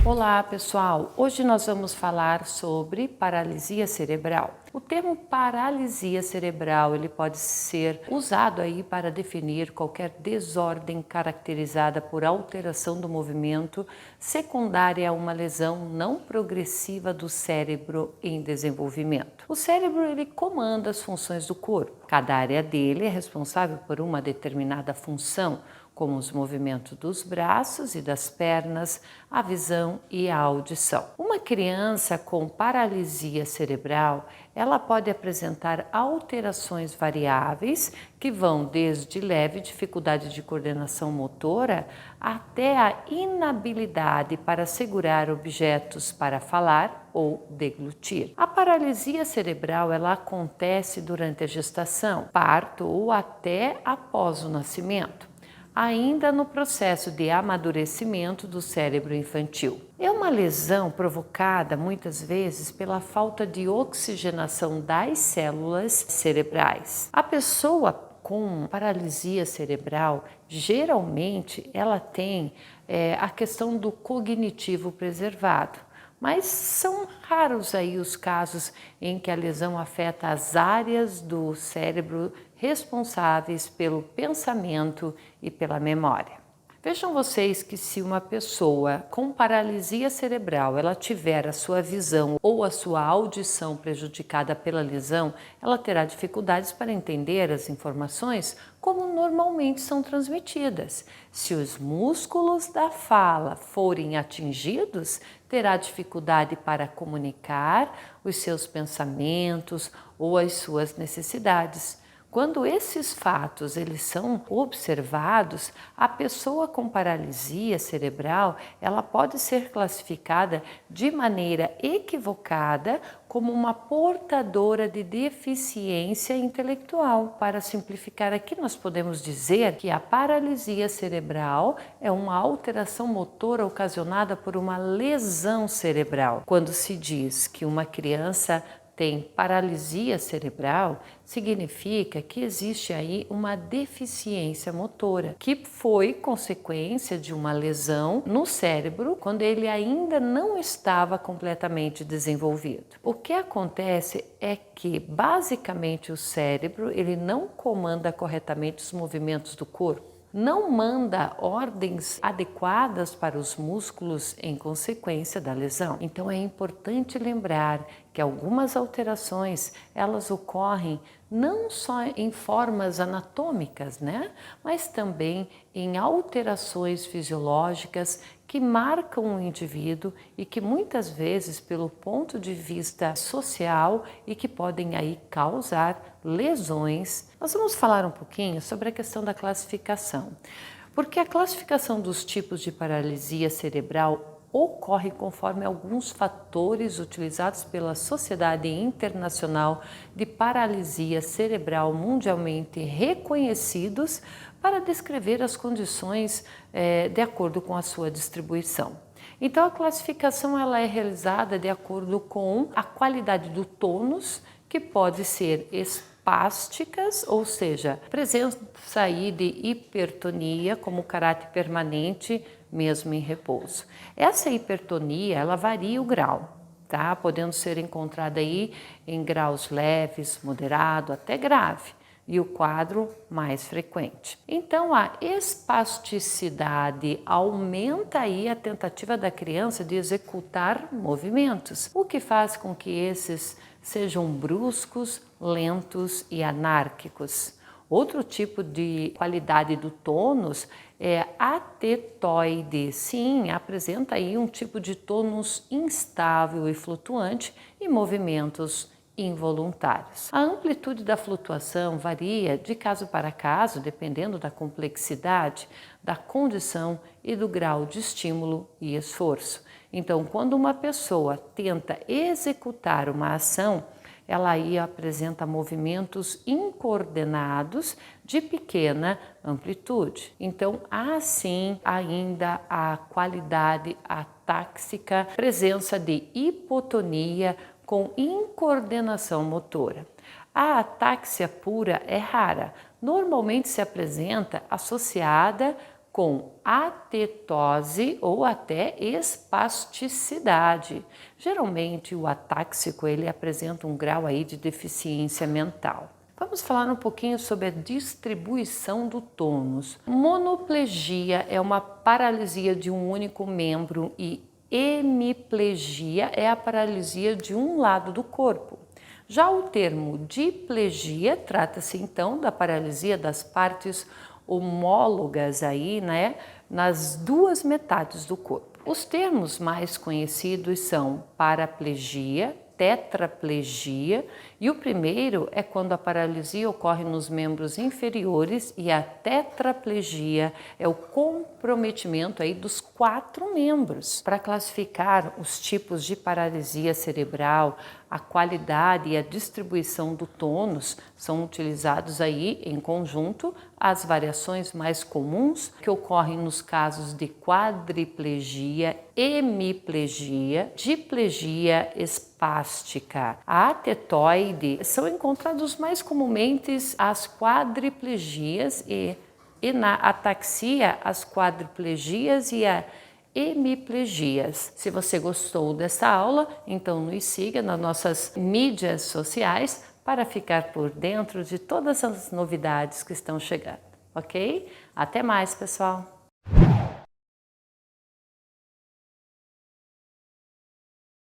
Olá pessoal, hoje nós vamos falar sobre paralisia cerebral. O termo paralisia cerebral ele pode ser usado aí para definir qualquer desordem caracterizada por alteração do movimento secundária a uma lesão não progressiva do cérebro em desenvolvimento. O cérebro ele comanda as funções do corpo. Cada área dele é responsável por uma determinada função, como os movimentos dos braços e das pernas, a visão e a audição. Uma criança com paralisia cerebral, ela pode apresentar alterações variáveis que vão desde leve dificuldade de coordenação motora até a inabilidade para segurar objetos para falar ou deglutir. A paralisia cerebral ela acontece durante a gestação, parto ou até após o nascimento, ainda no processo de amadurecimento do cérebro infantil. É uma lesão provocada muitas vezes pela falta de oxigenação das células cerebrais. A pessoa com paralisia cerebral, geralmente ela tem a questão do cognitivo preservado. Mas são raros aí os casos em que a lesão afeta as áreas do cérebro responsáveis pelo pensamento e pela memória. Vejam vocês que se uma pessoa com paralisia cerebral ela tiver a sua visão ou a sua audição prejudicada pela lesão, ela terá dificuldades para entender as informações como normalmente são transmitidas. Se os músculos da fala forem atingidos, terá dificuldade para comunicar os seus pensamentos ou as suas necessidades. Quando esses fatos eles são observados, a pessoa com paralisia cerebral, ela pode ser classificada de maneira equivocada como uma portadora de deficiência intelectual. Para simplificar aqui, nós podemos dizer que a paralisia cerebral é uma alteração motora ocasionada por uma lesão cerebral. Quando se diz que uma criança tem paralisia cerebral, significa que existe aí uma deficiência motora, que foi consequência de uma lesão no cérebro quando ele ainda não estava completamente desenvolvido. O que acontece é que, basicamente, o cérebro ele não comanda corretamente os movimentos do corpo, não manda ordens adequadas para os músculos em consequência da lesão. Então é importante lembrar que algumas alterações elas ocorrem não só em formas anatômicas, mas também em alterações fisiológicas que marcam o indivíduo e que muitas vezes pelo ponto de vista social e que podem aí causar lesões. Nós vamos falar um pouquinho sobre a questão da classificação, porque a classificação dos tipos de paralisia cerebral ocorre conforme alguns fatores utilizados pela Sociedade Internacional de Paralisia Cerebral mundialmente reconhecidos para descrever as condições de acordo com a sua distribuição. Então a classificação ela é realizada de acordo com a qualidade do tônus, que pode ser espásticas, ou seja, presença aí de hipertonia como caráter permanente, mesmo em repouso. Essa hipertonia, ela varia o grau, tá? Podendo ser encontrada aí em graus leves, moderado até grave, e o quadro mais frequente. Então a espasticidade aumenta aí a tentativa da criança de executar movimentos, o que faz com que esses sejam bruscos, lentos e anárquicos. Outro tipo de qualidade do tônus é atetoide. Sim, apresenta aí um tipo de tônus instável e flutuante e movimentos involuntários. A amplitude da flutuação varia de caso para caso, dependendo da complexidade, da condição e do grau de estímulo e esforço. Então, quando uma pessoa tenta executar uma ação, ela aí apresenta movimentos incoordenados de pequena amplitude. Então, há sim ainda a qualidade atáxica, presença de hipotonia com incoordenação motora. A atáxia pura é rara, normalmente se apresenta associada com atetose ou até espasticidade. Geralmente o atáxico ele apresenta um grau aí de deficiência mental. Vamos falar um pouquinho sobre a distribuição do tônus. Monoplegia é uma paralisia de um único membro e hemiplegia é a paralisia de um lado do corpo. Já o termo diplegia trata-se então da paralisia das partes homólogas aí, né, nas duas metades do corpo. Os termos mais conhecidos são paraplegia, tetraplegia, e o primeiro é quando a paralisia ocorre nos membros inferiores e a tetraplegia é o comprometimento aí dos 4 membros. Para classificar os tipos de paralisia cerebral, a qualidade e a distribuição do tônus são utilizados aí em conjunto as variações mais comuns que ocorrem nos casos de quadriplegia, hemiplegia, diplegia espástica. A atetoide são encontrados mais comumente as quadriplegias e na ataxia as quadriplegias e a hemiplegias. Se você gostou dessa aula, então nos siga nas nossas mídias sociais para ficar por dentro de todas as novidades que estão chegando, ok? Até mais, pessoal!